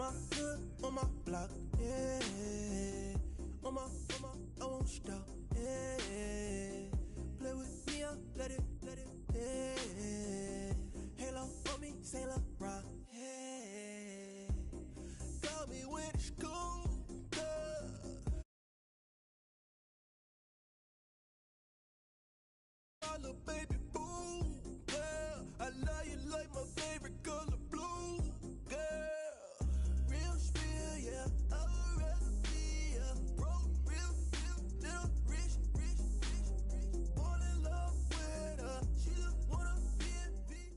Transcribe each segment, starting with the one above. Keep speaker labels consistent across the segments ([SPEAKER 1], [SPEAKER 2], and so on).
[SPEAKER 1] my hood, on my block, yeah. On my, I won't stop, yeah. Play with me, I'll let it, yeah. Halo on me, Saint Laurent, yeah. Call me when it's cool, yeah. My little baby boo, yeah. I love you like my favorite color blue, girl. Real spill, yeah. I'd rather be a broke, real, little rich. Fall in love with her. She just wanna be a big.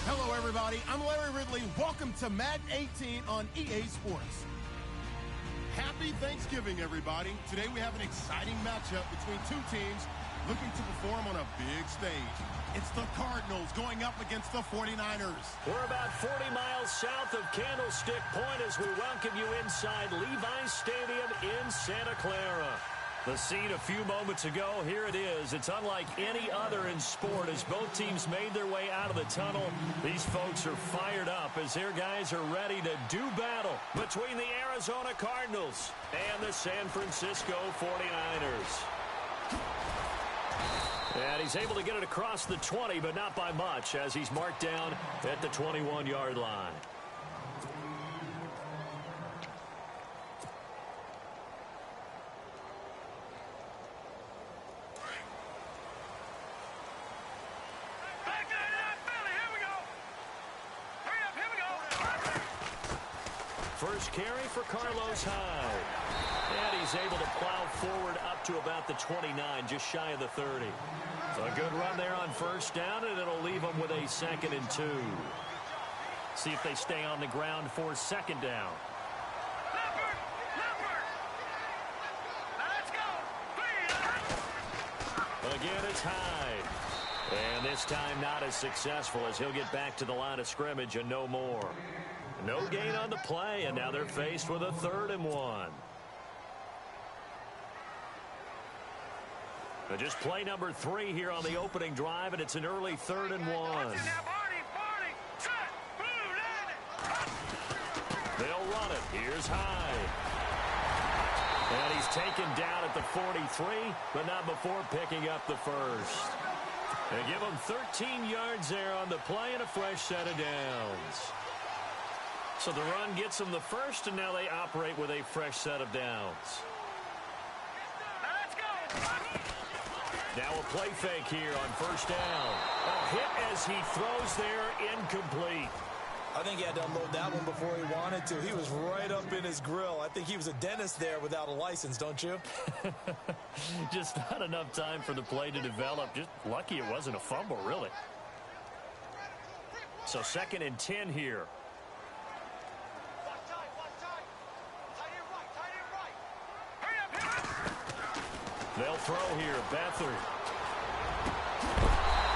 [SPEAKER 2] Hello, everybody. I'm Larry Ridley. Welcome to Madden 18 on EA Sports. Happy Thanksgiving, everybody. Today we have an exciting matchup between two teams looking to perform on a big stage. It's the Cardinals going up against the 49ers.
[SPEAKER 3] We're about 40 miles south of Candlestick Point as we welcome you inside Levi's Stadium in Santa Clara. The scene a few moments ago, here it is. It's unlike any other in sport as both teams made their way out of the tunnel. These folks are fired up as their guys are ready to do battle between the Arizona Cardinals and the San Francisco 49ers. And he's able to get it across the 20, but not by much as he's marked down at the 21-yard line. First carry for Carlos Hyde. And he's able to plow forward up to about the 29, just shy of the 30. So a good run there on first down, and it'll leave them with a 2nd and 2. See if they stay on the ground for second down.
[SPEAKER 4] Let's go.
[SPEAKER 3] Again, it's Hyde. And this time not as successful as he'll get back to the line of scrimmage and no more. No gain on the play, and now they're faced with a 3rd and 1. Just play number 3 here on the opening drive, and it's an early 3rd and 1. They'll run it. Here's Hyde. And he's taken down at the 43, but not before picking up the first. They give him 13 yards there on the play and a fresh set of downs. So the run gets them the first, and now they operate with a fresh set of downs.
[SPEAKER 4] Let's go.
[SPEAKER 3] Now a play fake here on first down. A hit as he throws there, incomplete.
[SPEAKER 5] I think he had to unload that one before he wanted to. He was right up in his grill. I think he was a dentist there without a license, don't you?
[SPEAKER 3] Just not enough time for the play to develop. Just lucky it wasn't a fumble, really. So 2nd and 10 here. They'll throw here. Beathard.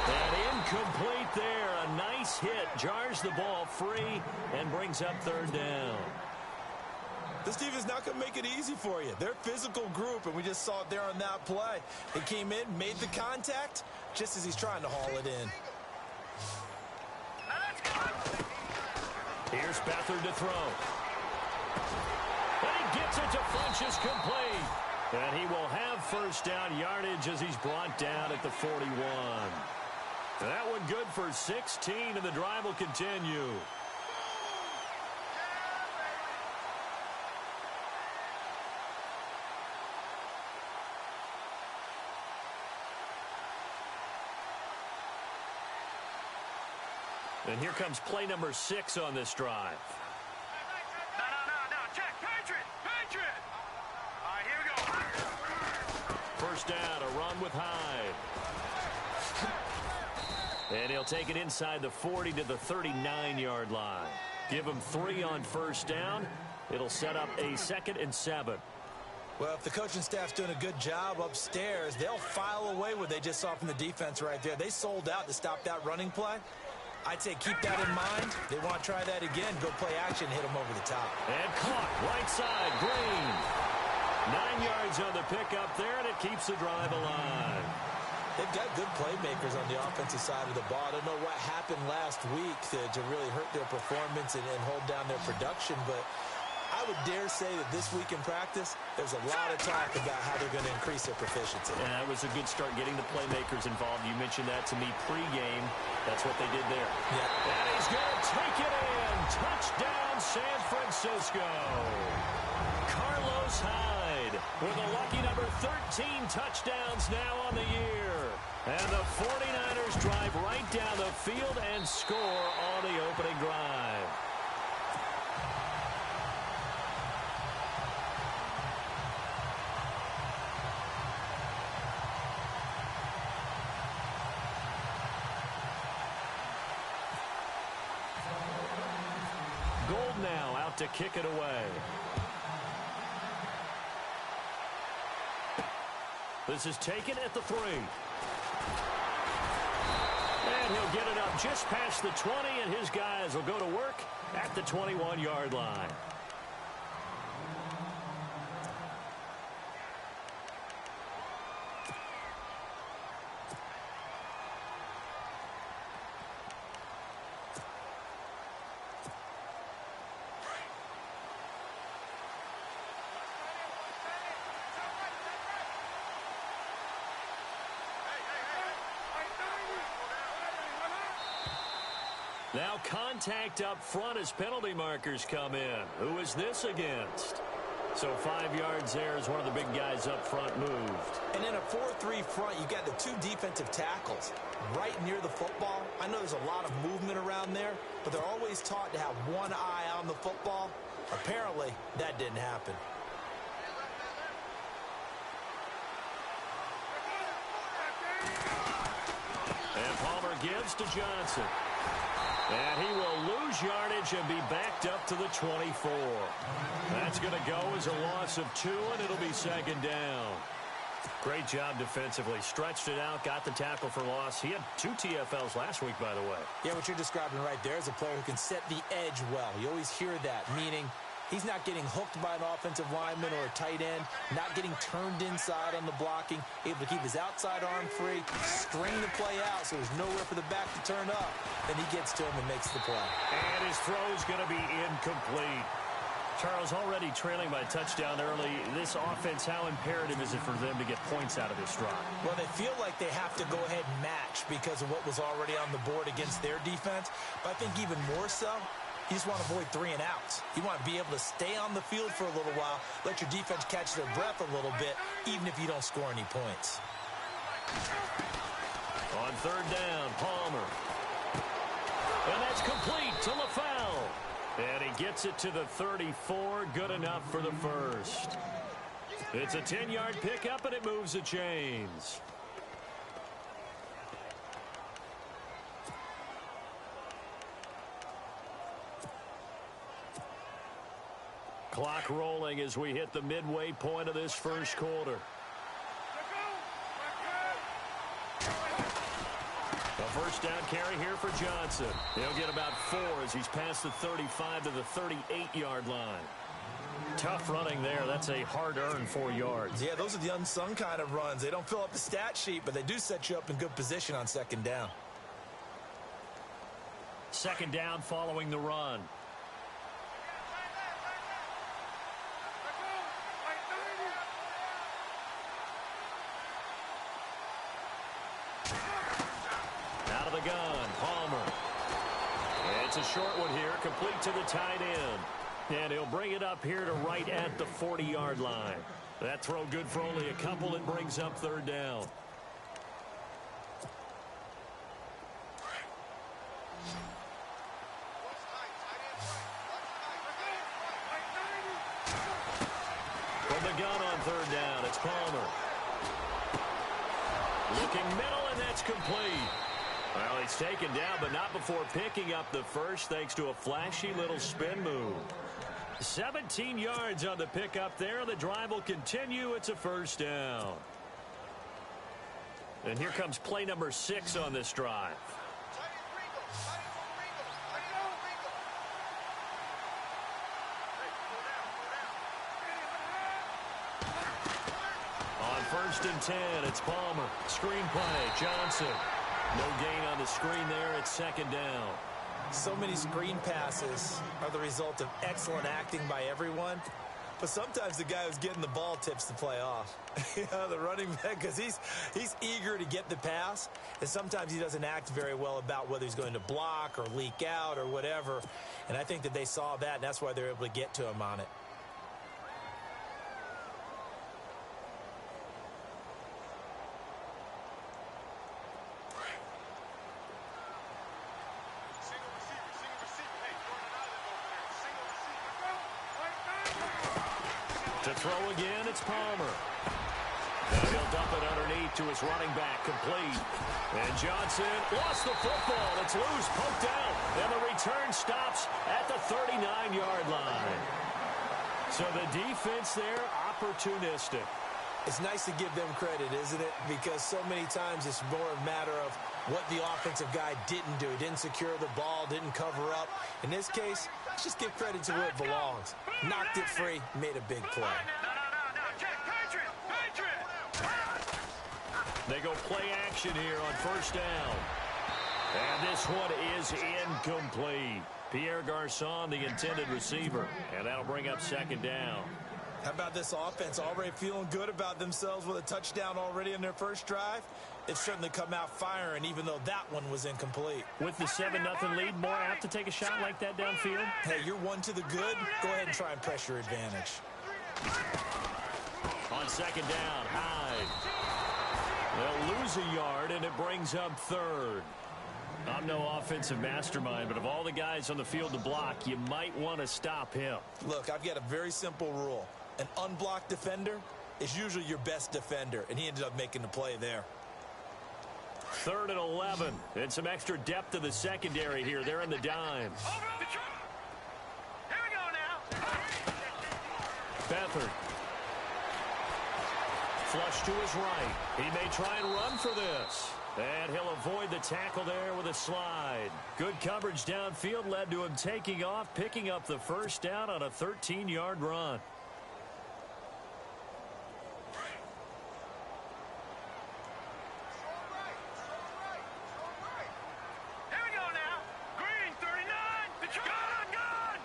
[SPEAKER 3] And incomplete there. A nice hit. Jars the ball free and brings up 3rd down.
[SPEAKER 5] This defense not going to make it easy for you. They're a physical group, and we just saw it there on that play. He came in, made the contact, just as he's trying to haul it in.
[SPEAKER 3] Here's Beathard to throw. And he gets it to Funchess complete. And he will have first down yardage as he's brought down at the 41. That one good for 16, and the drive will continue. And here comes play number 6 on this drive.
[SPEAKER 4] No. Check. Patriot. All right, here we go.
[SPEAKER 3] First down, a run with Hyde. And he'll take it inside the 40 to the 39-yard line. Give him 3 on first down. It'll set up a 2nd and 7.
[SPEAKER 5] Well, if the coaching staff's doing a good job upstairs, they'll file away what they just saw from the defense right there. They sold out to stop that running play. I'd say keep that in mind. They want to try that again. Go play action, hit them over the top.
[SPEAKER 3] And caught right side, Green. 9 yards on the pickup there, and it keeps the drive alive.
[SPEAKER 5] They've got good playmakers on the offensive side of the ball. I don't know what happened last week to really hurt their performance and hold down their production, but I would dare say that this week in practice, there's a lot of talk about how they're going to increase their proficiency.
[SPEAKER 3] And that was a good start getting the playmakers involved. You mentioned that to me pregame. That's what they did there.
[SPEAKER 5] Yeah.
[SPEAKER 3] And he's going to take it in. Touchdown, San Francisco. Carlos Hyde with a lucky number 13 touchdowns now on the year. And the 49ers drive right down the field and score on the opening drive. Gold now out to kick it away. This is taken at the 3. And he'll get it up just past the 20, and his guys will go to work at the 21-yard line. Now contact up front as penalty markers come in. Who is this against? So 5 yards there as one of the big guys up front moved.
[SPEAKER 5] And in a 4-3 front, you got the 2 defensive tackles right near the football. I know there's a lot of movement around there, but they're always taught to have one eye on the football. Apparently, that didn't happen.
[SPEAKER 3] And Palmer gives to Johnson. And he will lose yardage and be backed up to the 24. That's going to go as a loss of 2, and it'll be second down. Great job defensively. Stretched it out, got the tackle for loss. He had 2 TFLs last week, by the way.
[SPEAKER 5] Yeah, what you're describing right there is a player who can set the edge well. You always hear that, meaning he's not getting hooked by an offensive lineman or a tight end, not getting turned inside on the blocking, able to keep his outside arm free, string the play out so there's nowhere for the back to turn up. Then he gets to him and makes the play.
[SPEAKER 3] And his throw is going to be incomplete. Charles, already trailing by a touchdown early. This offense, how imperative is it for them to get points out of this drive?
[SPEAKER 5] Well, they feel like they have to go ahead and match because of what was already on the board against their defense. But I think even more so, you just want to avoid 3 and outs. You want to be able to stay on the field for a little while, let your defense catch their breath a little bit, even if you don't score any points.
[SPEAKER 3] On third down, Palmer. And that's complete to LaFell. And he gets it to the 34. Good enough for the first. It's a 10-yard pickup, and it moves the chains. Clock rolling as we hit the midway point of this first quarter. A first down carry here for Johnson. He'll get about 4 as he's past the 35 to the 38-yard line. Tough running there. That's a hard-earned 4 yards.
[SPEAKER 5] Yeah, those are the unsung kind of runs. They don't fill up the stat sheet, but they do set you up in good position on second down.
[SPEAKER 3] Second down following the run. Out of the gun, Palmer. It's a short one here, complete to the tight end. And he'll bring it up here to right at the 40-yard line. That throw good for only a couple. It brings up third down. From the gun on third down, it's Palmer. Looking middle, and that's complete. Well, he's taken down, but not before picking up the first, thanks to a flashy little spin move. 17 yards on the pickup there. The drive will continue. It's a first down. And here comes play number 6 on this drive. On 1st and 10. It's Palmer. Screen play. Johnson. No gain on the screen there. It's 2nd down.
[SPEAKER 5] So many screen passes are the result of excellent acting by everyone. But sometimes the guy who's getting the ball tips the play off. The running back, because he's eager to get the pass. And sometimes he doesn't act very well about whether he's going to block or leak out or whatever. And I think that they saw that, and that's why they're able to get to him on it.
[SPEAKER 3] To throw again, it's Palmer. And he'll dump it underneath to his running back, complete. And Johnson lost the football. It's loose, poked out. And the return stops at the 39-yard line. So the defense there, opportunistic.
[SPEAKER 5] It's nice to give them credit, isn't it? Because so many times it's more a matter of what the offensive guy didn't do. Didn't secure the ball, didn't cover up. In this case, let's just give credit to where it belongs. Knocked it free, made a big play.
[SPEAKER 4] No. Check. Patriot.
[SPEAKER 3] They go play action here on 1st down. And this one is incomplete. Pierre Garçon, the intended receiver. And that'll bring up 2nd down.
[SPEAKER 5] How about this offense already feeling good about themselves with a touchdown already in their first drive? It's certainly come out firing, even though that one was incomplete.
[SPEAKER 3] With the 7-0 lead, more apt to take a shot like that downfield?
[SPEAKER 5] Hey, you're one to the good. Go ahead and try and press your advantage.
[SPEAKER 3] On 2nd down, Hyde. They'll lose a yard, and it brings up 3rd. I'm no offensive mastermind, but of all the guys on the field to block, you might want to stop him.
[SPEAKER 5] Look, I've got a very simple rule. An unblocked defender is usually your best defender, and he ended up making the play there.
[SPEAKER 3] 3rd and 11. And some extra depth to the secondary here. They're in the dime.
[SPEAKER 4] Here we go now.
[SPEAKER 3] Beathard. Flush to his right. He may try and run for this. And he'll avoid the tackle there with a slide. Good coverage downfield led to him taking off, picking up the 1st down on a 13-yard run.
[SPEAKER 4] Here we go now. Green, 39. Gun.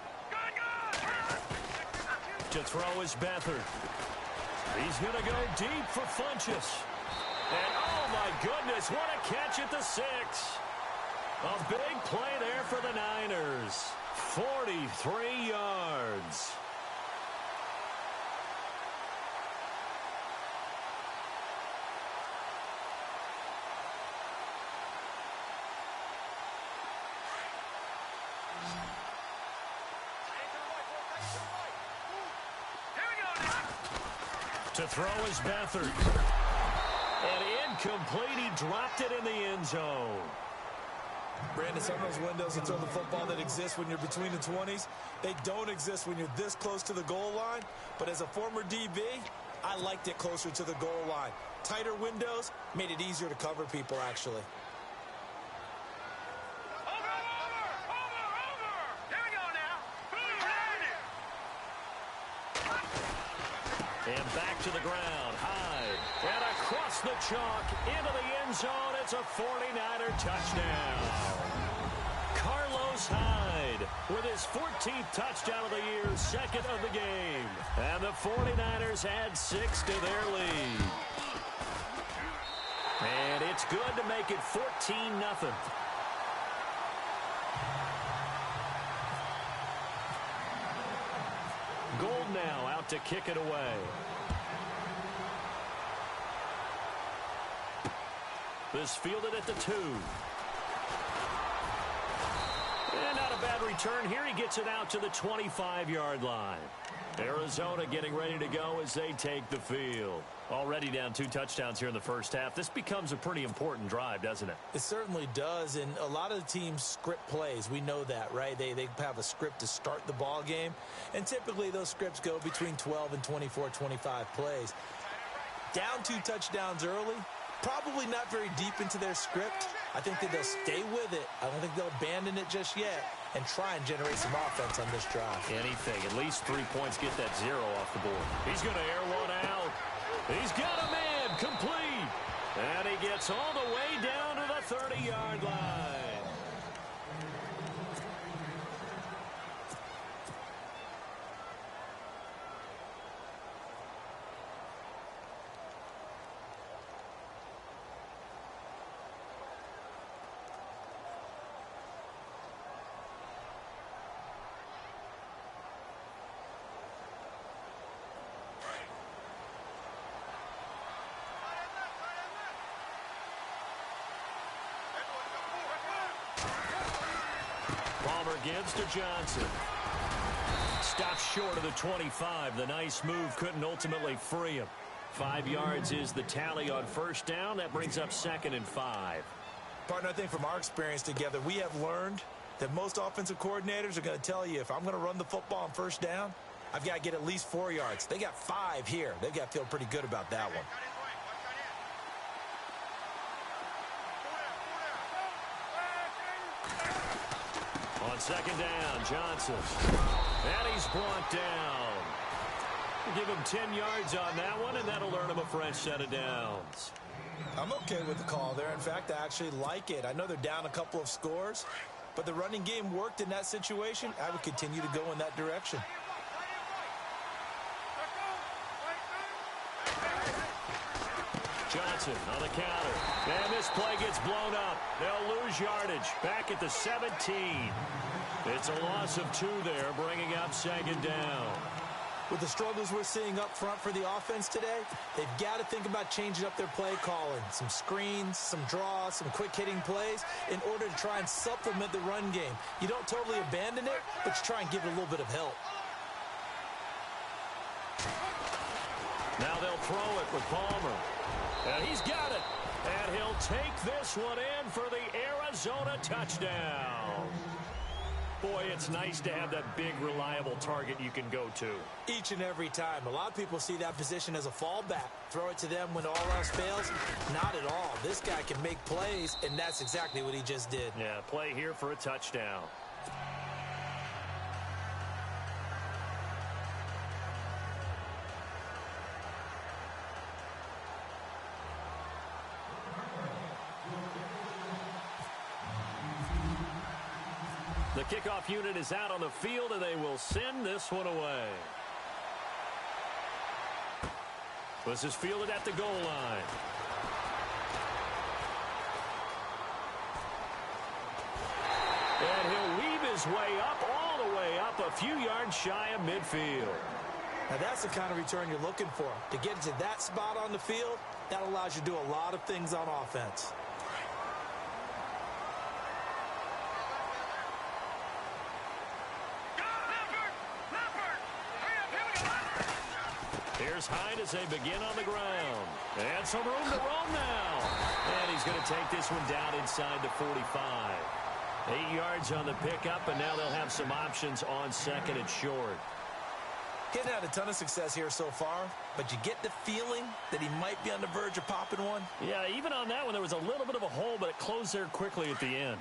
[SPEAKER 3] To throw is Beathard. He's going to go deep for Funchess. And, oh, my goodness, what a catch at the 6. A big play there for the Niners. 43 yards. To throw is Beathard. And incomplete. He dropped it in the end zone.
[SPEAKER 5] Brandon, some of those windows to throw the football that exist when you're between the 20s, they don't exist when you're this close to the goal line. But as a former DB, I liked it closer to the goal line. Tighter windows made it easier to cover people, actually.
[SPEAKER 3] And back to the ground. Hyde. And across the chalk into the end zone. It's a 49er touchdown. Carlos Hyde with his 14th touchdown of the year, 2nd of the game. And the 49ers add 6 to their lead. And it's good to make it 14-0. Gold now out to kick it away. This fielded at the 2. And not a bad return here. He gets it out to the 25-yard line. Arizona getting ready to go as they take the field. Already down 2 touchdowns here in the first half. This becomes a pretty important drive, doesn't it?
[SPEAKER 5] It certainly does, and a lot of the teams script plays. We know that, right? They have a script to start the ball game, and typically those scripts go between 12 and 24, 25 plays. Down 2 touchdowns early, probably not very deep into their script. I think that they'll stay with it. I don't think they'll abandon it just yet and try and generate some offense on this drive.
[SPEAKER 3] Anything. At least 3 points, get that 0 off the board. He's going to air one out. He's got a man. Incomplete. And he gets all the way down to the 30-yard line. Palmer gives to Johnson. Stops short of the 25. The nice move couldn't ultimately free him. 5 yards is the tally on first down. That brings up 2nd and 5.
[SPEAKER 5] Partner, I think from our experience together, we have learned that most offensive coordinators are going to tell you, if I'm going to run the football on first down, I've got to get at least 4 yards. They got 5 here. They've got to feel pretty good about that one.
[SPEAKER 3] On 2nd down, Johnson. And he's brought down. We'll give him 10 yards on that one, and that'll earn him a fresh set of downs.
[SPEAKER 5] I'm okay with the call there. In fact, I actually like it. I know they're down a couple of scores, but the running game worked in that situation. I would continue to go in that direction.
[SPEAKER 3] Johnson on the counter. And this play gets blown up. They'll lose yardage. Back at the 17. It's a loss of 2 there, bringing up 2nd down.
[SPEAKER 5] With the struggles we're seeing up front for the offense today, they've got to think about changing up their play calling. Some screens, some draws, some quick-hitting plays in order to try and supplement the run game. You don't totally abandon it, but you try and give it a little bit of help.
[SPEAKER 3] Now they'll throw it with Palmer. And he's got it. And he'll take this one in for the Arizona touchdown. Boy, it's nice to have that big, reliable target you can go to.
[SPEAKER 5] Each and every time. A lot of people see that position as a fallback. Throw it to them when all else fails. Not at all. This guy can make plays, and that's exactly what he just did.
[SPEAKER 3] Yeah, play here for a touchdown. The kickoff unit is out on the field, and they will send this one away. This is fielded at the goal line. And he'll weave his way up, all the way up, a few yards shy of midfield.
[SPEAKER 5] Now that's the kind of return you're looking for. To get to that spot on the field, that allows you to do a lot of things on offense.
[SPEAKER 3] Here's Hyde as they begin on the ground. And some room to roam now. And he's going to take this one down inside the 45. 8 yards on the pickup, and now they'll have some options on 2nd and short.
[SPEAKER 5] He hasn't had a ton of success here so far, but you get the feeling that he might be on the verge of popping one.
[SPEAKER 3] Yeah, even on that one, there was a little bit of a hole, but it closed there quickly at the end.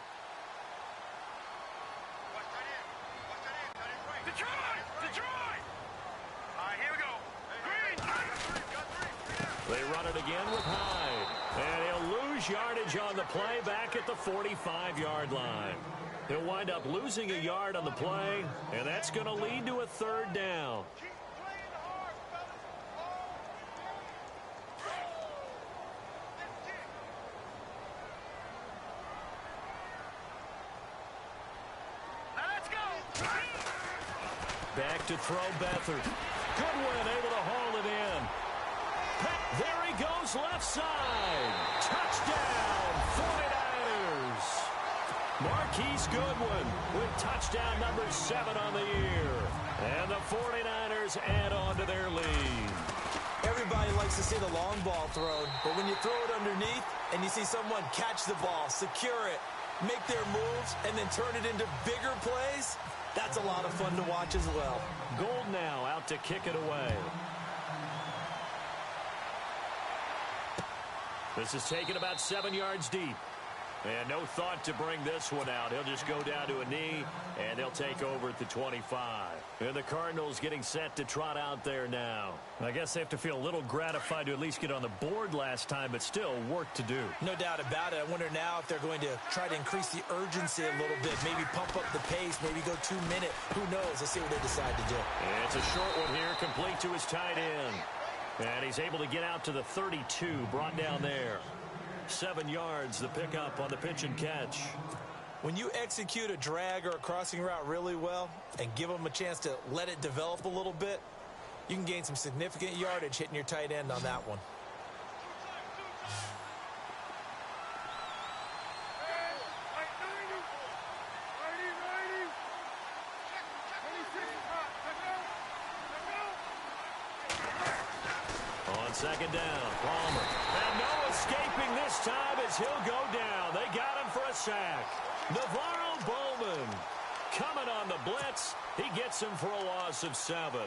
[SPEAKER 3] They run it again with Hyde. And he'll lose yardage on the play back at the 45-yard line. He'll wind up losing a yard on the play, and that's going to lead to a 3rd down.
[SPEAKER 4] Let's go.
[SPEAKER 3] Back to throw Beathard. Goodwin able to haul it in. There he goes left side. Touchdown, 49ers. Marquise Goodwin with touchdown number 7 on the year. And the 49ers add on to their lead.
[SPEAKER 5] Everybody likes to see the long ball thrown, but when you throw it underneath and you see someone catch the ball, secure it, make their moves, and then turn it into bigger plays, that's a lot of fun to watch as well.
[SPEAKER 3] Gold now out to kick it away. This is taken about 7 yards deep. And no thought to bring this one out. He'll just go down to a knee, and they'll take over at the 25. And the Cardinals getting set to trot out there now. I guess they have to feel a little gratified to at least get on the board last time, but still work to do.
[SPEAKER 5] No doubt about it. I wonder now if they're going to try to increase the urgency a little bit, maybe pump up the pace, maybe go 2 minute. Who knows? Let's see what they decide to do.
[SPEAKER 3] And it's a short one here, complete to his tight end. And he's able to get out to the 32, brought down there. 7 yards, the pickup on the pitch and catch.
[SPEAKER 5] When you execute a drag or a crossing route really well and give them a chance to let it develop a little bit, you can gain some significant yardage hitting your tight end on that one.
[SPEAKER 3] On second down, Palmer. And no escaping this time as he'll go down. They got him for a sack. Navarro Bowman coming on the blitz. He gets him for a loss of 7.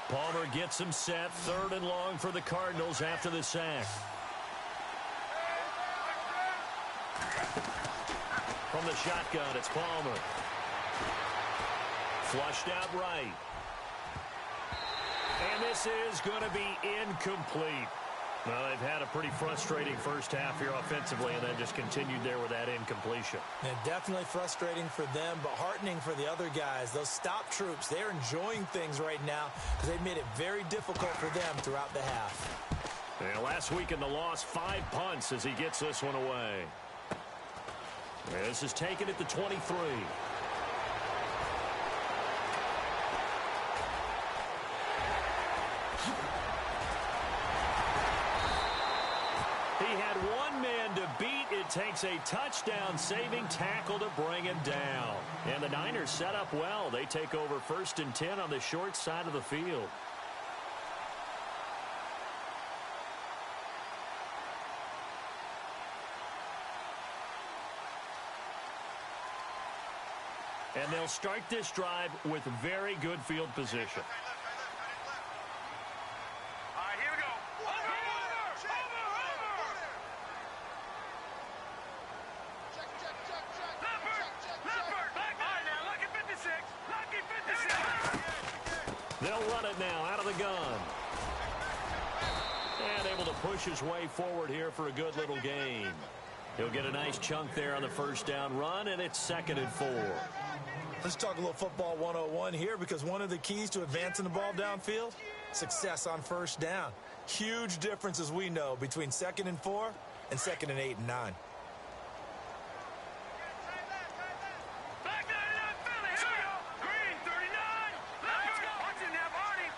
[SPEAKER 3] Palmer gets him set. 3rd and long for the Cardinals after the sack. From the shotgun, it's Palmer. Flushed out right. And this is going to be incomplete. Well, they've had a pretty frustrating first half here offensively and then just continued there with that incompletion.
[SPEAKER 5] And definitely frustrating for them, but heartening for the other guys. Those stop troops, they're enjoying things right now because they've made it very difficult for them throughout the half.
[SPEAKER 3] And last week in the loss, 5 punts as he gets this one away. And this is taken at the 23. He had one man to beat. It takes a touchdown-saving tackle to bring him down. And the Niners set up well. They take over 1st and 10 on the short side of the field. And they'll start this drive with very good field position.
[SPEAKER 4] All right, here we go. Over! Leopard! All right, now, lucky 56. Lucky 56.
[SPEAKER 3] They'll run it now out of the gun. And able to push his way forward here for a good little gain. He'll get a nice chunk there on the first down run, and it's 2nd and 4.
[SPEAKER 5] Let's talk a little football 101 here because one of the keys to advancing the ball downfield, success on first down. Huge difference, as we know, between 2nd and 4 and 2nd and 8 and 9.
[SPEAKER 4] Back 99, Philly. Here we go. Green, 39. Leopard. Watch it now, Barney.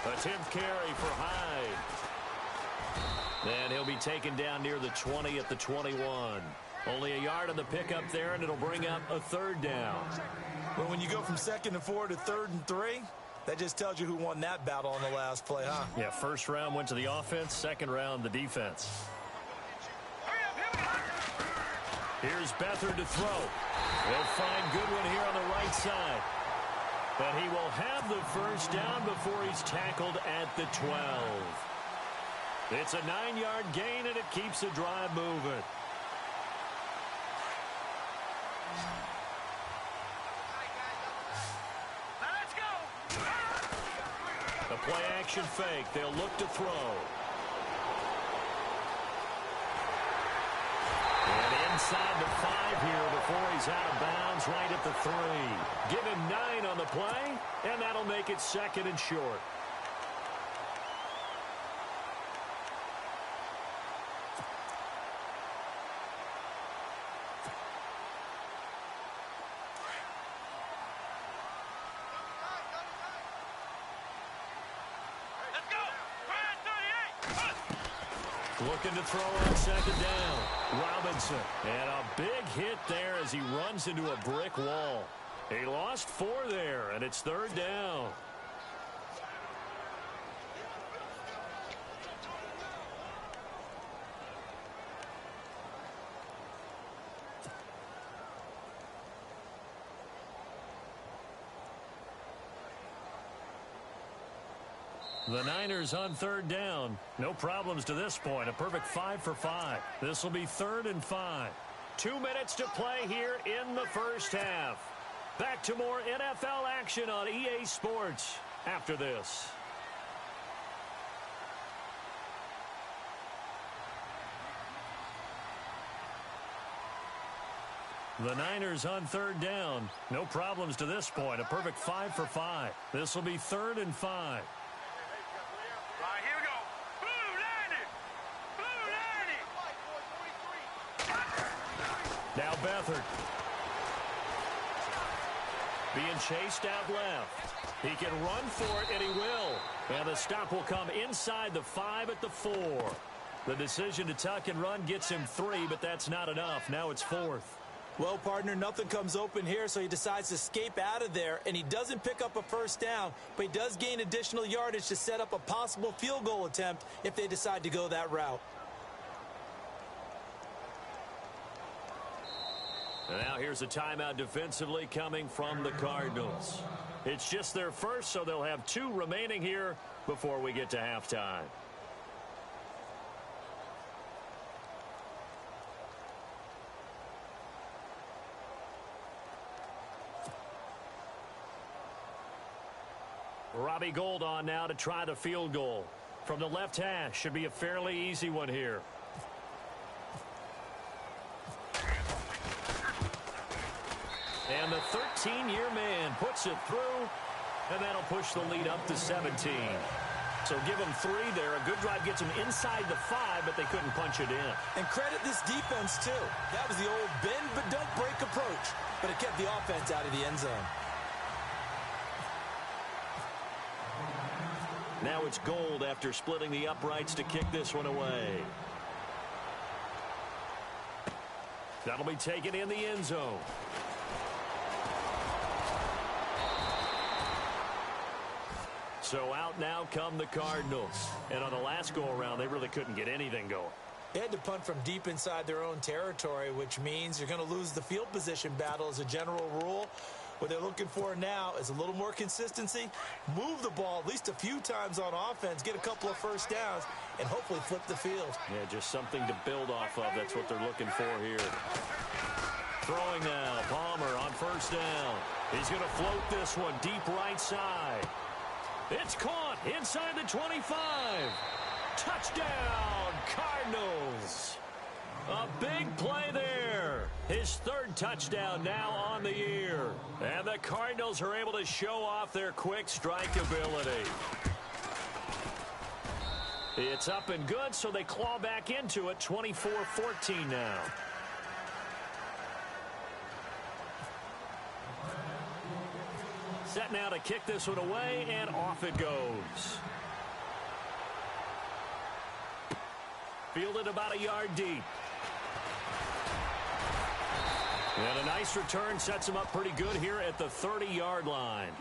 [SPEAKER 3] A 10th carry for Hyde. And he'll be taken down near the 20 at the 21. Only a yard on the pickup there, and it'll bring up a 3rd down.
[SPEAKER 5] Well, when you go from 2nd and 4 to 3rd and 3, that just tells you who won that battle on the last play, huh?
[SPEAKER 3] Yeah, 1st round went to the offense, 2nd round the defense. Here's Beathard to throw. He'll find Goodwin here on the right side. But he will have the 1st down before he's tackled at the 12. It's a 9-yard gain, and it keeps the drive moving.
[SPEAKER 4] Let's go.
[SPEAKER 3] The play-action fake. They'll look to throw. And inside the 5 here before he's out of bounds right at the 3. Give him 9 on the play, and that'll make it 2nd and short. Looking to throw on 2nd down. Robinson. And a big hit there as he runs into a brick wall. He lost 4 there, and it's 3rd down. The Niners on third down. No problems to this point. A perfect 5 for 5. This will be 3rd and 5. 2 minutes to play here in the first half. Back to more NFL action on EA Sports after this. The Niners on third down. No problems to this point. A perfect 5 for 5. This will be 3rd and 5.
[SPEAKER 4] Right, here we go. Blue 90. Blue 90.
[SPEAKER 3] Now Beathard. Being chased out left. He can run for it, and he will. And the stop will come inside the 5 at the 4. The decision to tuck and run gets him 3, but that's not enough. Now it's 4th.
[SPEAKER 5] Well, partner, nothing comes open here, so he decides to escape out of there, and he doesn't pick up a first down, but he does gain additional yardage to set up a possible field goal attempt if they decide to go that route.
[SPEAKER 3] And now here's a timeout defensively coming from the Cardinals. It's just their first, so they'll have 2 remaining here before we get to halftime. Robbie Gould on now to try the field goal. From the left hash, should be a fairly easy one here. And the 13-year man puts it through, and that'll push the lead up to 17. So give them 3 there. A good drive gets them inside the 5, but they couldn't punch it in.
[SPEAKER 5] And credit this defense, too. That was the old bend but don't break approach, but it kept the offense out of the end zone.
[SPEAKER 3] Now it's Gould after splitting the uprights to kick this one away. That'll be taken in the end zone. So out now come the Cardinals. And on the last go-around, they really couldn't get anything going.
[SPEAKER 5] They had to punt from deep inside their own territory, which means you're going to lose the field position battle as a general rule. What they're looking for now is a little more consistency, move the ball at least a few times on offense, get a couple of first downs, and hopefully flip the field.
[SPEAKER 3] Yeah, just something to build off of. That's what they're looking for here. Throwing now, Palmer on first down. He's going to float this one deep right side. It's caught inside the 25. Touchdown, Cardinals. A big play there. His 3rd touchdown now on the year. And the Cardinals are able to show off their quick strike ability. It's up and good, so they claw back into it. 24-14 now. Set now to kick this one away, and off it goes. Fielded about a yard deep. And a nice return sets him up pretty good here at the 30-yard line.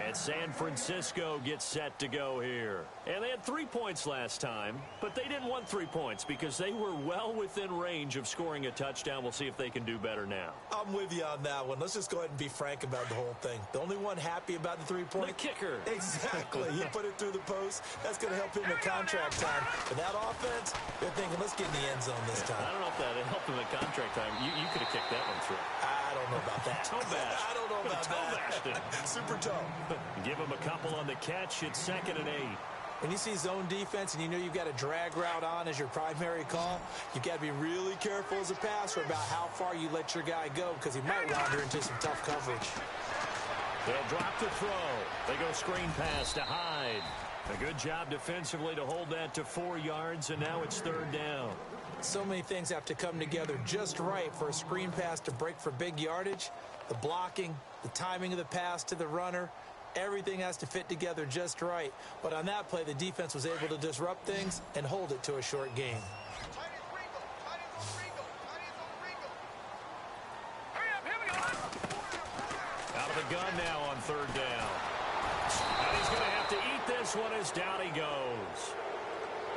[SPEAKER 3] And San Francisco gets set to go here. And they had 3 points last time, but they didn't want 3 points because they were well within range of scoring a touchdown. We'll see if they can do better now.
[SPEAKER 5] I'm with you on that one. Let's just go ahead and be frank about the whole thing. The only one happy about the 3-point?
[SPEAKER 3] The kicker.
[SPEAKER 5] Exactly. He put it through the post. That's going to help him in contract time. But that offense, they're thinking, let's get in the end zone this time.
[SPEAKER 3] I don't know if that helped him at contract time. You could have kicked that one through.
[SPEAKER 5] I don't know about that.
[SPEAKER 3] Toe bash.
[SPEAKER 5] I don't know about
[SPEAKER 3] that.
[SPEAKER 5] Super toe.
[SPEAKER 3] Give him a couple on the catch. It's 2nd and 8.
[SPEAKER 5] When you see zone defense and you know you've got a drag route on as your primary call, you've got to be really careful as a passer about how far you let your guy go because he might wander into some tough coverage.
[SPEAKER 3] They'll drop the throw. They go screen pass to Hyde. A good job defensively to hold that to 4 yards, and now it's 3rd down.
[SPEAKER 5] So many things have to come together just right for a screen pass to break for big yardage. The blocking, the timing of the pass to the runner, everything has to fit together just right. But on that play, the defense was able to disrupt things and hold it to a short game.
[SPEAKER 3] Out of the gun now on 3rd down. And he's going to have to eat this one as down he goes.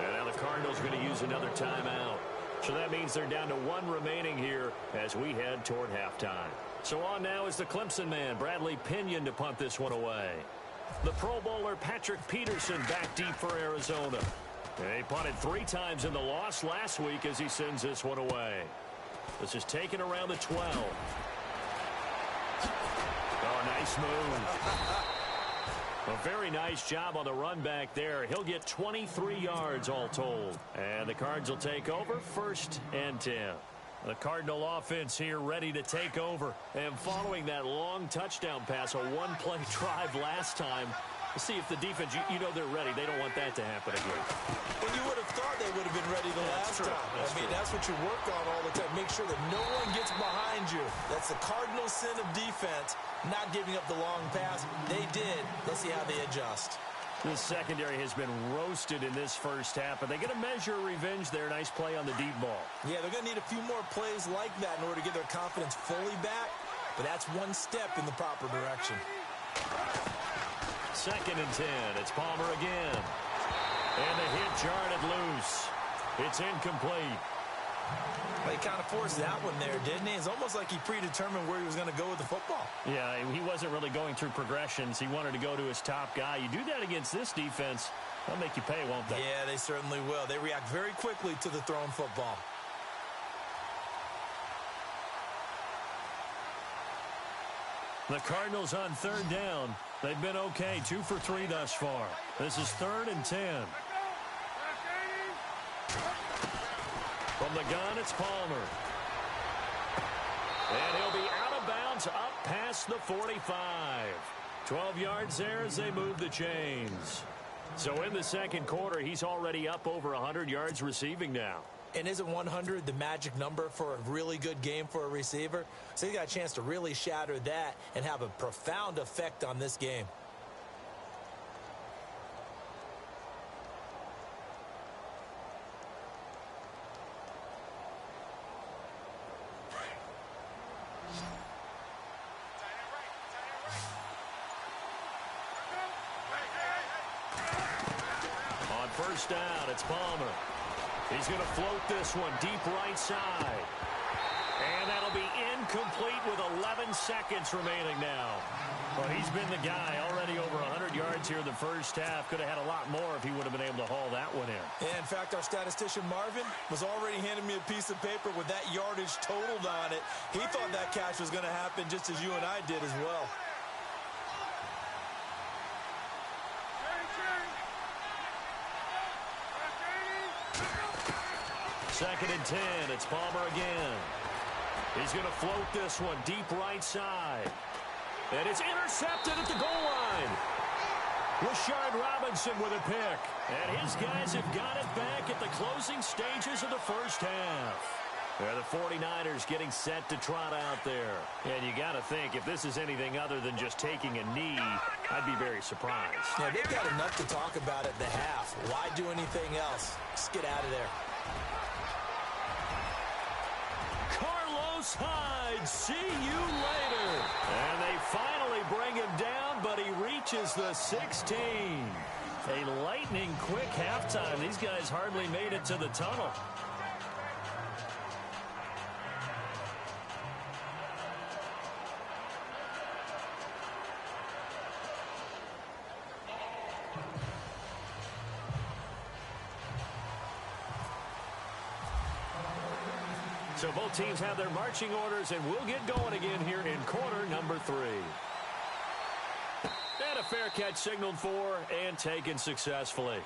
[SPEAKER 3] And now the Cardinals are going to use another timeout. So that means they're down to 1 remaining here as we head toward halftime. So on now is the Clemson man, Bradley Pinion, to punt this one away. The Pro Bowler Patrick Peterson back deep for Arizona. He punted 3 times in the loss last week as he sends this one away. This is taken around the 12. Oh, nice move. A very nice job on the run back there. He'll get 23 yards all told. And the Cards will take over 1st and 10. The Cardinal offense here ready to take over. And following that long touchdown pass, a one-play drive last time, see if the defense, you know they're ready. They don't want that to happen again.
[SPEAKER 5] Well, you would have thought they would have been ready the last time. That's what you work on all the time. Make sure that no one gets behind you. That's the cardinal sin of defense, not giving up the long pass. They did. Let's see how they adjust.
[SPEAKER 3] The secondary has been roasted in this first half, but they get a measure of revenge there. Nice play on the deep ball. Yeah, they're going to need a few more plays like that in order to get their confidence fully back, but that's one step in the proper direction. 2nd and 10. It's Palmer again. And the hit jarred loose. It's incomplete. Well, he kind of forced that one there, didn't he? It's almost like he predetermined where he was going to go with the football. Yeah, he wasn't really going through progressions. He wanted to go to his top guy. You do that against this defense, they'll make you pay, won't they? Yeah, they certainly will. They react very quickly to the thrown football. The Cardinals on 3rd down. They've been okay, 2 for 3 thus far. This is 3rd and 10. From the gun, it's Palmer. And he'll be out of bounds up past the 45. 12 yards there as they move the chains. So in the 2nd quarter, he's already up over 100 yards receiving now. And isn't 100 the magic number for a really good game for a receiver? So he got a chance to really shatter that and have a profound effect on this game. On 1st down, it's Palmer. He's going to float this one deep right side. And that'll be incomplete with 11 seconds remaining now. But he's been the guy already over 100 yards here in the first half. Could have had a lot more if he would have been able to haul that one in. Yeah, in fact, our statistician Marvin was already handing me a piece of paper with that yardage totaled on it. He thought that catch was going to happen just as you and I did as well. 2nd and 10. It's Palmer again. He's going to float this one deep right side. And it's intercepted at the goal line. Rashard Robinson with a pick. And his guys have got it back at the closing stages of the first half. They're the 49ers getting set to trot out there. And you got to think, if this is anything other than just taking a knee, I'd be very surprised. Yeah, they've got enough to talk about at the half. Why do anything else? Just get out of there. Carlos Hyde, see you later. And they finally bring him down, but he reaches the 16. A lightning quick halftime. These guys hardly made it to the tunnel. So both teams have their marching orders, and we'll get going again here in quarter number 3. And a fair catch signaled for and taken successfully.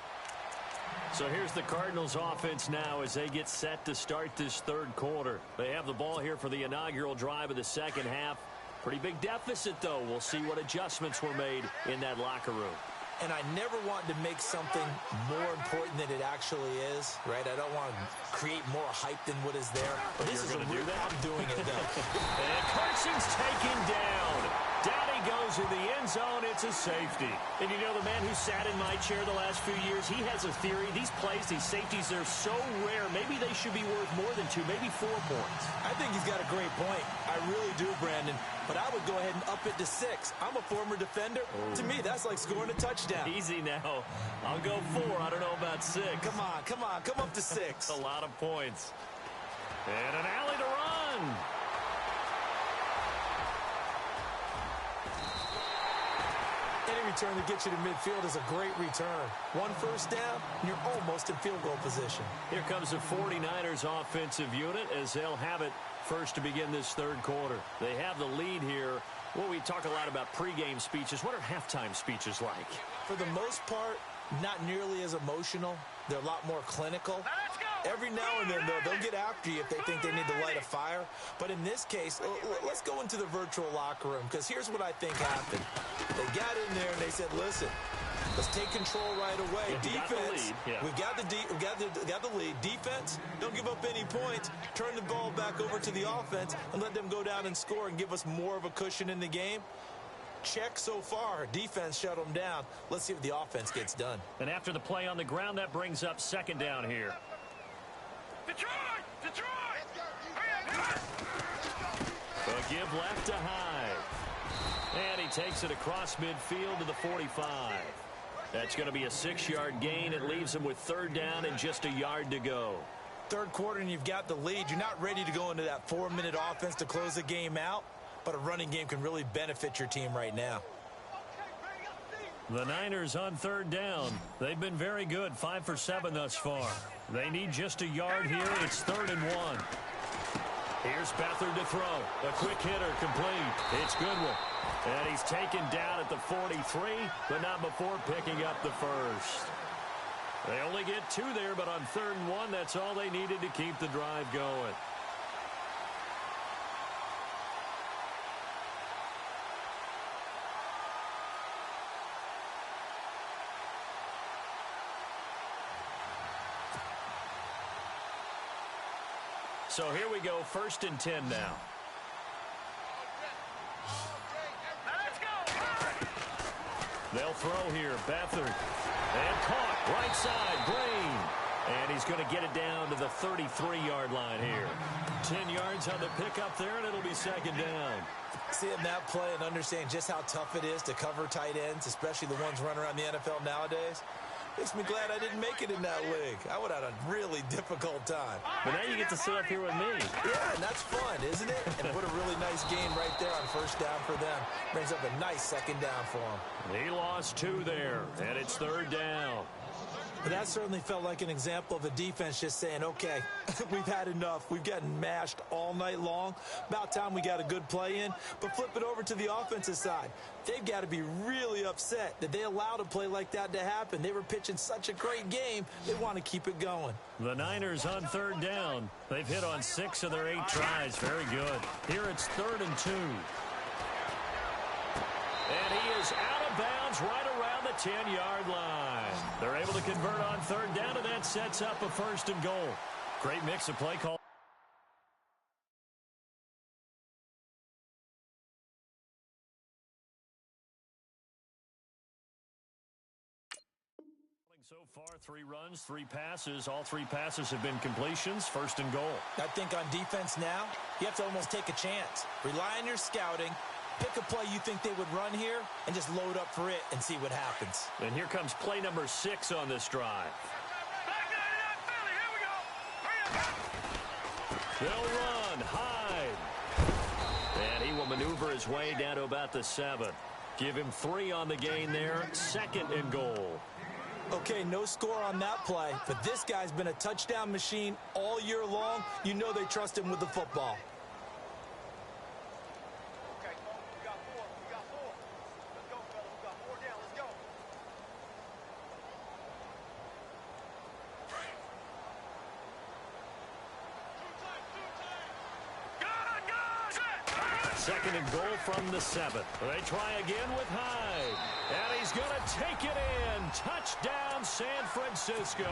[SPEAKER 3] So here's the Cardinals offense now as they get set to start this 3rd quarter. They have the ball here for the inaugural drive of the 2nd half. Pretty big deficit, though. We'll see what adjustments were made in that locker room. And I never want to make something more important than it actually is, right? I don't want to create more hype than what is there. But this is a real, I'm doing it, though. And Carson's taken down. Down he goes in the end zone. It's a safety. And you know, the man who sat in my chair the last few years, he has a theory. These plays, these safeties, they're so rare. Maybe they should be worth more than 2, maybe 4 points. I think he's got a great point. I really do, Brandon. But I would go ahead and up it to 6. I'm a former defender. Oh. To me, that's like scoring a touchdown. Easy now. I'll go 4. I don't know about 6. Come on. Come up to 6. A lot of points. And an alley to run. And he
[SPEAKER 5] return that gets you to midfield is a great return. One first down, and you're almost in field goal position.
[SPEAKER 3] Here comes the 49ers offensive unit as they'll have it first to begin this third quarter. They have the lead here. Well, we talk a lot about pregame speeches. What are halftime speeches like?
[SPEAKER 5] For the most part, not nearly as emotional. They're a lot more clinical. Every now and then, though, they'll get after you if they think they need to light a fire. But in this case, let's go into the virtual locker room, because here's what I think happened. They got in there and they said, listen, let's take control right away. Defense, we've got the lead. Defense, don't give up any points. Turn the ball back over to the offense and let them go down and score and give us more of a cushion in the game. Check so far. Defense shut them down. Let's see what the offense gets done.
[SPEAKER 3] And after the play on the ground, that brings up second down here.
[SPEAKER 4] Detroit!
[SPEAKER 3] A give left to Hyde. And he takes it across midfield to the 45. That's going to be a 6-yard gain. It leaves him with third down and just a yard to go.
[SPEAKER 5] Third quarter and you've got the lead. You're not ready to go into that 4-minute offense to close the game out, but a running game can really benefit your team right now.
[SPEAKER 3] The Niners on third down. They've been very good, 5 for 7 thus far. They need just a yard here. It's 3rd and 1. Here's Beathard to throw. A quick hitter complete. It's Goodwin. And he's taken down at the 43, but not before picking up the first. They only get 2 there, but on 3rd and 1, that's all they needed to keep the drive going. So here we go, 1st and 10 now.
[SPEAKER 4] Let's go!
[SPEAKER 3] They'll throw here, Beathard. And caught, right side, Brain. And he's going to get it down to the 33-yard line here. 10 yards on the pickup there, and it'll be second down.
[SPEAKER 5] Seeing that play and understanding just how tough it is to cover tight ends, especially the ones running around the NFL nowadays, makes me glad I didn't make it in that league. I would have had a really difficult time.
[SPEAKER 3] But now you get to sit up here with me.
[SPEAKER 5] Yeah, and that's fun, isn't it? And what a really nice game right there on first down for them. Brings up a nice second down for them.
[SPEAKER 3] He lost 2 there, and it's 3rd down.
[SPEAKER 5] But that certainly felt like an example of the defense just saying, okay, we've had enough. We've gotten mashed all night long. About time we got a good play in. But flip it over to the offensive side. They've got to be really upset that they allowed a play like that to happen. They were pitching such a great game, they want to keep it going.
[SPEAKER 3] The Niners on 3rd down. They've hit on 6 of their 8 tries. Very good. Here it's 3rd and 2. And he is out of bounds right around the 10-yard line. They're able to convert on 3rd down, and that sets up a 1st and goal. Great mix of play call. So far, 3 runs, 3 passes. All 3 passes have been completions. 1st and goal.
[SPEAKER 5] I think on defense now, you have to almost take a chance. Rely on your scouting. Pick a play you think they would run here and just load up for it and see what happens.
[SPEAKER 3] And here comes play number 6 on this drive. They'll run. Hyde. And he will maneuver his way down to about the 7. Give him 3 on the gain there. 2nd and goal.
[SPEAKER 5] Okay, no score on that play, but this guy's been a touchdown machine all year long. You know they trust him with the football.
[SPEAKER 3] Second and goal from the 7. They try again with Hyde. And he's going to take it in. Touchdown, San Francisco.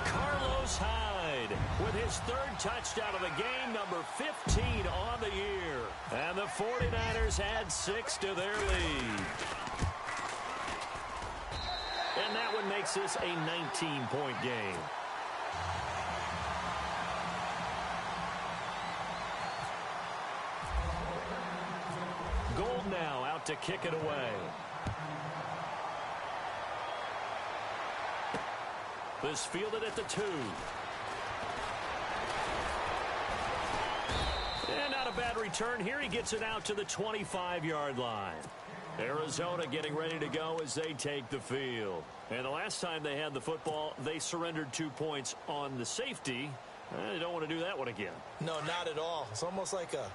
[SPEAKER 3] Carlos Hyde with his 3rd touchdown of the game, number 15 on the year. And the 49ers add 6 to their lead. And that one makes this a 19-point game. Gold now out to kick it away. This fielded at the 2. And not a bad return here. He gets it out to the 25-yard line. Arizona getting ready to go as they take the field. And the last time they had the football, they surrendered 2 points on the safety. They don't want to do that one again.
[SPEAKER 5] No, not at all. It's almost like a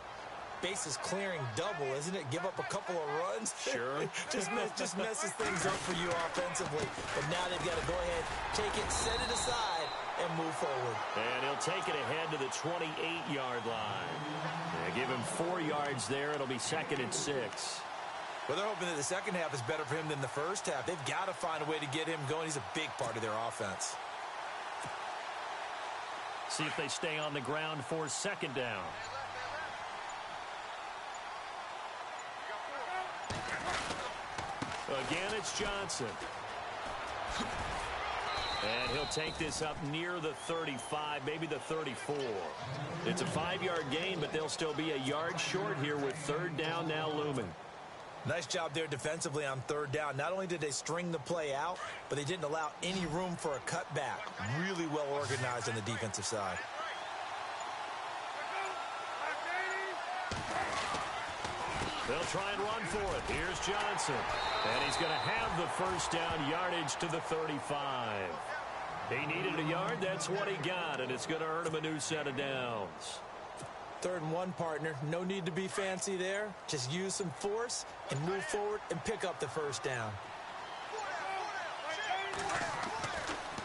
[SPEAKER 5] bases clearing double, isn't it? Give up a couple of runs.
[SPEAKER 3] Sure.
[SPEAKER 5] just messes things up for you offensively. But now they've got to go ahead, take it, set it aside, and move forward.
[SPEAKER 3] And he'll take it ahead to the 28-yard line. Give him 4 yards there. It'll be 2nd and 6.
[SPEAKER 5] Well, they're hoping that the second half is better for him than the first half. They've got to find a way to get him going. He's a big part of their offense.
[SPEAKER 3] See if they stay on the ground for 2nd down. Again, it's Johnson. And he'll take this up near the 35, maybe the 34. It's a 5-yard gain, but they'll still be a yard short here with 3rd down now looming.
[SPEAKER 5] Nice job there defensively on 3rd down. Not only did they string the play out, but they didn't allow any room for a cutback. Really well organized on the defensive side.
[SPEAKER 3] They'll try and run for it. Here's Johnson. And he's going to have the 1st down yardage to the 35. He needed a yard. That's what he got, and it's going to earn him a new set of downs.
[SPEAKER 5] 3rd and 1, partner. No need to be fancy there. Just use some force and move forward and pick up the 1st down.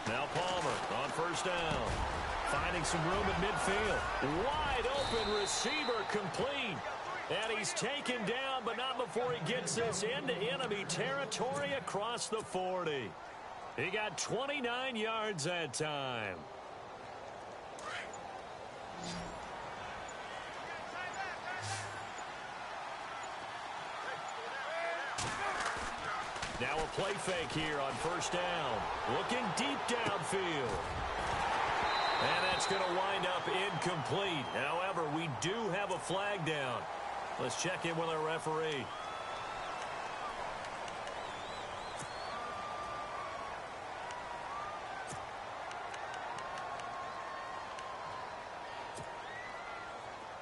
[SPEAKER 3] Now Palmer on 1st down. Finding some room at midfield. Wide open receiver complete. And he's taken down, but not before he gets this into enemy territory across the 40. He got 29 yards that time. Now a play fake here on 1st down. Looking deep downfield. And that's going to wind up incomplete. However, we do have a flag down. Let's check in with our referee.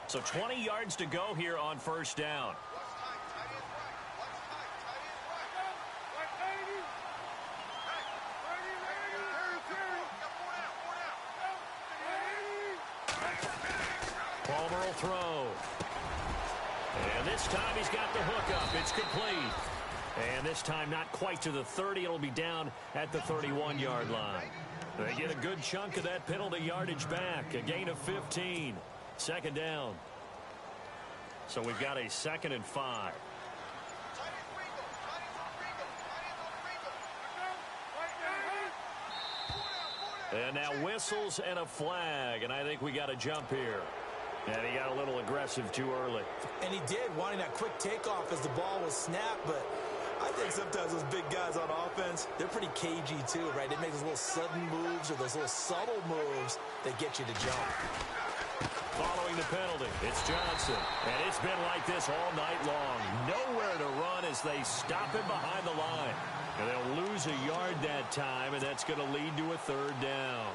[SPEAKER 3] So 20 yards to go here on 1st down. Palmer will throw. And this time he's got the hook up. It's complete. And this time not quite to the 30. It'll be down at the 31-yard line. They get a good chunk of that penalty yardage back. A gain of 15. 2nd down. So we've got a 2nd and 5. And now whistles and a flag. And I think we got a jump here. And he got a little aggressive too early.
[SPEAKER 5] And he did, wanting that quick takeoff as the ball was snapped. But I think sometimes those big guys on offense, they're pretty cagey too, right? They make those little sudden moves or those little subtle moves that get you to jump.
[SPEAKER 3] Following the penalty, it's Johnson. And it's been like this all night long. Nowhere to run as they stop him behind the line. And they'll lose a yard that time, and that's going to lead to a 3rd down.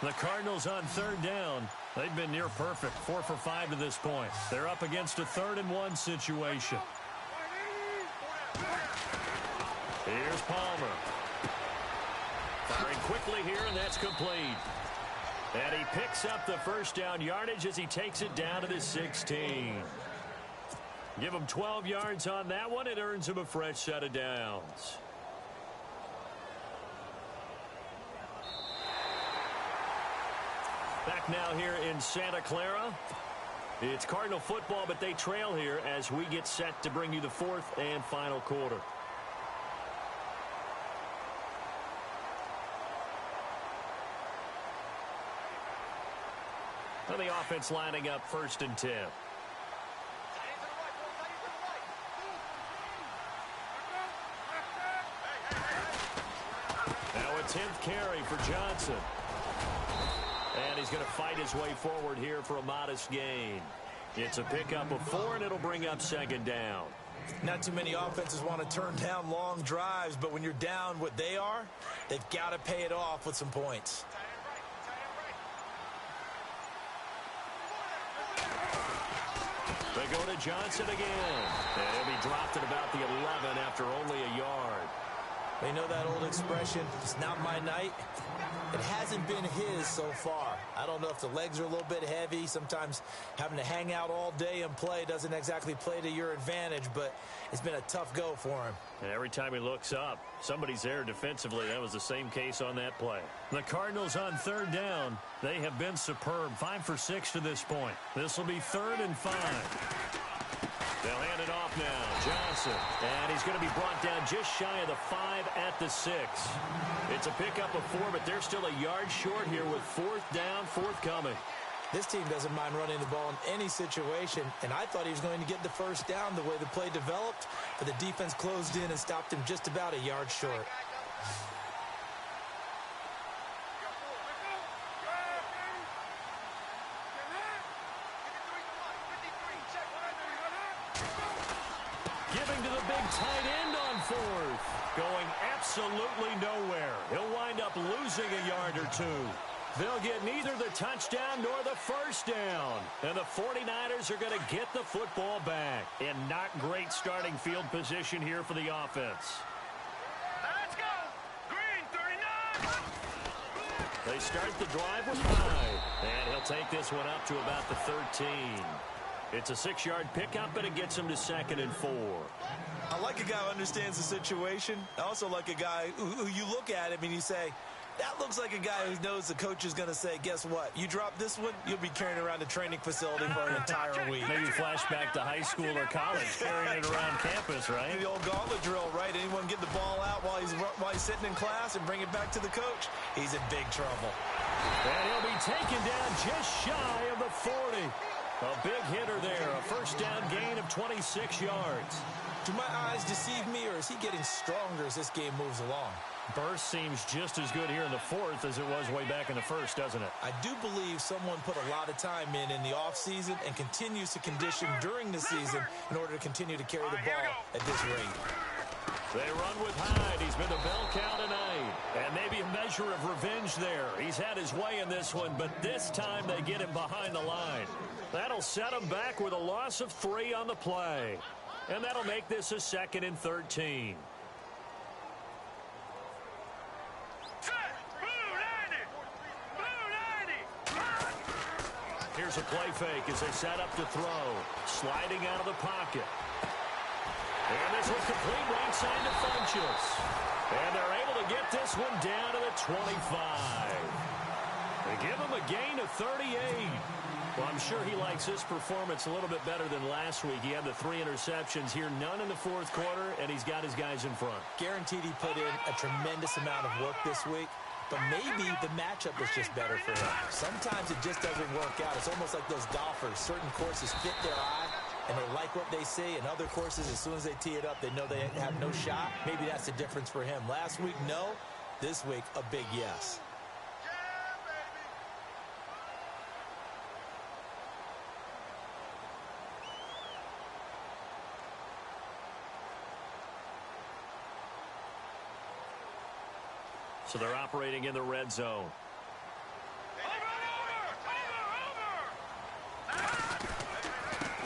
[SPEAKER 3] The Cardinals on 3rd down. They've been near perfect. 4 for 5 to this point. They're up against a 3rd and 1 situation. Here's Palmer. Firing quickly here, and that's complete. And he picks up the 1st down yardage as he takes it down to the 16. Give him 12 yards on that one. It earns him a fresh set of downs. Back now here in Santa Clara. It's Cardinal football, but they trail here as we get set to bring you the 4th and final quarter. And the offense lining up 1st and 10. Now a 10th carry for Johnson. And he's going to fight his way forward here for a modest gain. It's a pickup of 4, and it'll bring up 2nd down.
[SPEAKER 5] Not too many offenses want to turn down long drives, but when you're down what they are, they've got to pay it off with some points.
[SPEAKER 3] They go to Johnson again. And he'll be dropped at about the 11 after only a yard.
[SPEAKER 5] They know that old expression, it's not my night. It hasn't been his so far. I don't know if the legs are a little bit heavy. Sometimes having to hang out all day and play doesn't exactly play to your advantage, but it's been a tough go for him.
[SPEAKER 3] And every time he looks up, somebody's there defensively. That was the same case on that play. The Cardinals on third down. They have been superb. 5 for 6 to this point. This will be 3rd and 5. They'll hand it off now. Johnson. And he's going to be brought down just shy of the 5 at the 6. It's a pickup of 4, but they're still a yard short here with 4th down, forthcoming.
[SPEAKER 5] This team doesn't mind running the ball in any situation, and I thought he was going to get the first down the way the play developed, but the defense closed in and stopped him just about a yard short.
[SPEAKER 3] Giving to the big tight end on 4th. Going absolutely nowhere. He'll wind up losing a yard or 2. They'll get neither the touchdown nor the first down. And the 49ers are going to get the football back. And not great starting field position here for the offense.
[SPEAKER 4] Let's go! Green, 39!
[SPEAKER 3] They start the drive with Hyde. And he'll take this one up to about the 13. It's a 6-yard pickup, and it gets him to 2nd and 4.
[SPEAKER 5] I like a guy who understands the situation. I also like a guy who you look at him and you say, that looks like a guy who knows the coach is going to say, guess what? You drop this one, you'll be carrying around the training facility for an entire week.
[SPEAKER 3] Maybe flashback to high school or college, carrying it around campus, right?
[SPEAKER 5] The old gauntlet drill, right? Anyone get the ball out while he's sitting in class and bring it back to the coach? He's in big trouble.
[SPEAKER 3] And he'll be taken down just shy of the 40. A big hitter there, a first down gain of 26 yards.
[SPEAKER 5] Do my eyes deceive me, or is he getting stronger as this game moves along?
[SPEAKER 3] Burst seems just as good here in the 4th as it was way back in the 1st, doesn't it?
[SPEAKER 5] I do believe someone put a lot of time in the offseason and continues to condition during the season in order to continue to carry the ball at this rate.
[SPEAKER 3] They run with Hyde. He's been the bell cow tonight. And maybe a measure of revenge there. He's had his way in this one, but this time they get him behind the line. That'll set him back with a loss of 3 on the play. And that'll make this a 2nd and 13. Here's a play fake as they set up to throw. Sliding out of the pocket. And this will complete right side to Funchess. And they're able to get this one down to the 25. They give him a gain of 38. Well, I'm sure he likes this performance a little bit better than last week. He had the 3 interceptions here, none in the 4th quarter, and he's got his guys in front.
[SPEAKER 5] Guaranteed he put in a tremendous amount of work this week, but maybe the matchup is just better for him. Sometimes it just doesn't work out. It's almost like those golfers. Certain courses fit their eye, and they like what they see, and other courses, as soon as they tee it up, they know they have no shot. Maybe that's the difference for him. Last week, no. This week, a big yes.
[SPEAKER 3] So they're operating in the red zone.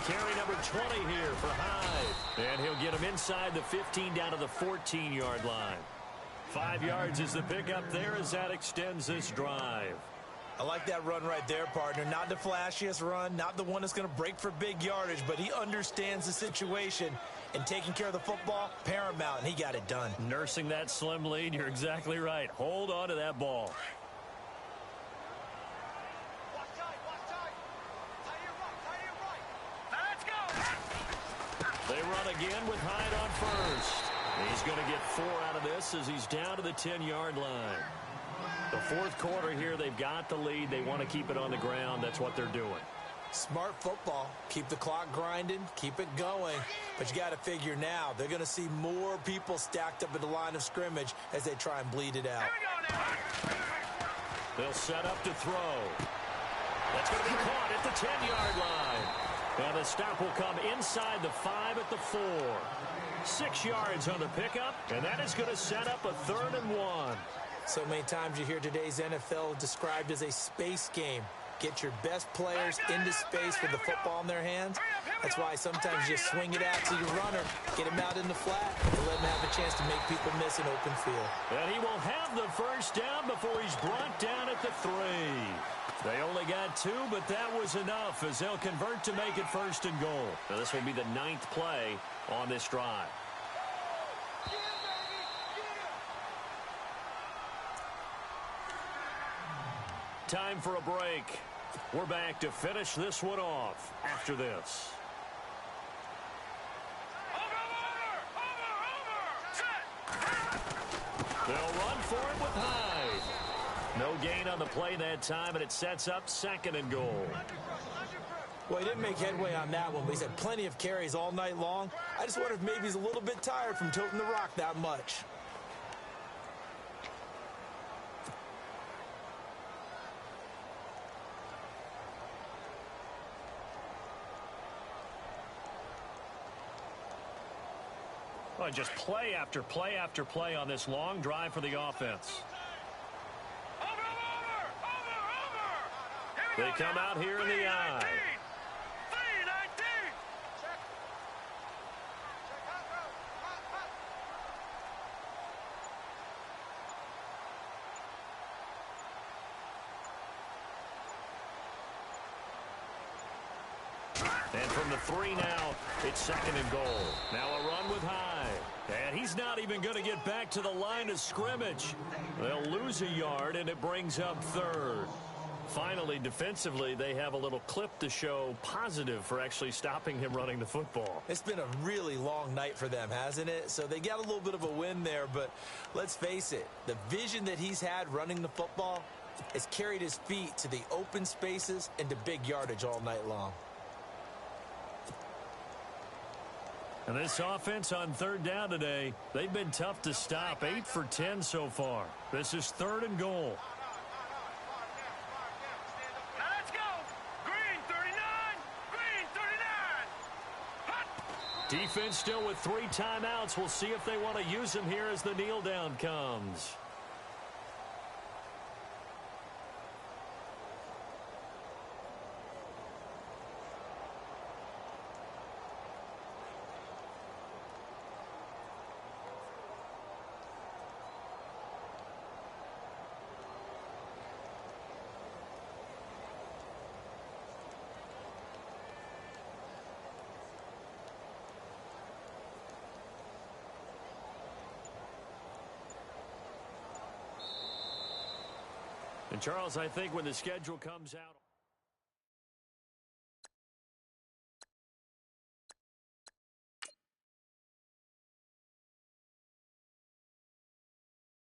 [SPEAKER 3] Carry number 20 here for Hyde. And he'll get him inside the 15 down to the 14-yard line. 5 yards is the pickup there as that extends this drive.
[SPEAKER 5] I like that run right there, partner. Not the flashiest run, not the one that's going to break for big yardage, but he understands the situation, and taking care of the football, paramount, and he got it done.
[SPEAKER 3] Nursing that slim lead, you're exactly right. Hold on to that ball. They run again with Hyde on first. He's going to get 4 out of this as he's down to the 10-yard line. The 4th quarter here, they've got the lead. They want to keep it on the ground. That's what they're doing.
[SPEAKER 5] Smart football. Keep the clock grinding. Keep it going. But you got to figure now, they're going to see more people stacked up at the line of scrimmage as they try and bleed it out.
[SPEAKER 3] They'll set up to throw. That's going to be caught at the 10-yard line. And the stop will come inside the 5 at the 4. 6 yards on the pickup, and that is going to set up a 3rd and 1.
[SPEAKER 5] So many times you hear today's NFL described as a space game. Get your best players into space with the football in their hands. That's why sometimes you just swing it out to your runner, get him out in the flat, and let him have a chance to make people miss an open field.
[SPEAKER 3] And he will have the first down before he's brought down at the 3. They only got 2, but that was enough as they'll convert to make it 1st and goal. Now this will be the 9th play on this drive. Time for a break. We're back to finish this one off after this. They'll run for it with Hyde. No gain on the play that time, and it sets up 2nd and goal.
[SPEAKER 5] Well, he didn't make headway on that one, but he's had plenty of carries all night long. I just wonder if maybe he's a little bit tired from toting the rock that much.
[SPEAKER 3] Well, just play after play after play on this long drive for the offense. They come out here in the eye. And from the 3 now, it's 2nd and goal. Now a run with Hyde. And he's not even going to get back to the line of scrimmage. They'll lose a yard, and it brings up 3rd. Finally, defensively, they have a little clip to show positive for actually stopping him running the football.
[SPEAKER 5] It's been a really long night for them, hasn't it? So they got a little bit of a win there, but let's face it, the vision that he's had running the football has carried his feet to the open spaces and to big yardage all night long.
[SPEAKER 3] And this offense on 3rd down today, they've been tough to stop. 8 for 10 so far. This is 3rd and goal.
[SPEAKER 4] Now let's go. Green 39. Green 39.
[SPEAKER 3] Defense still with 3 timeouts. We'll see if they want to use them here as the kneel down comes. And Charles, I think when the schedule comes out...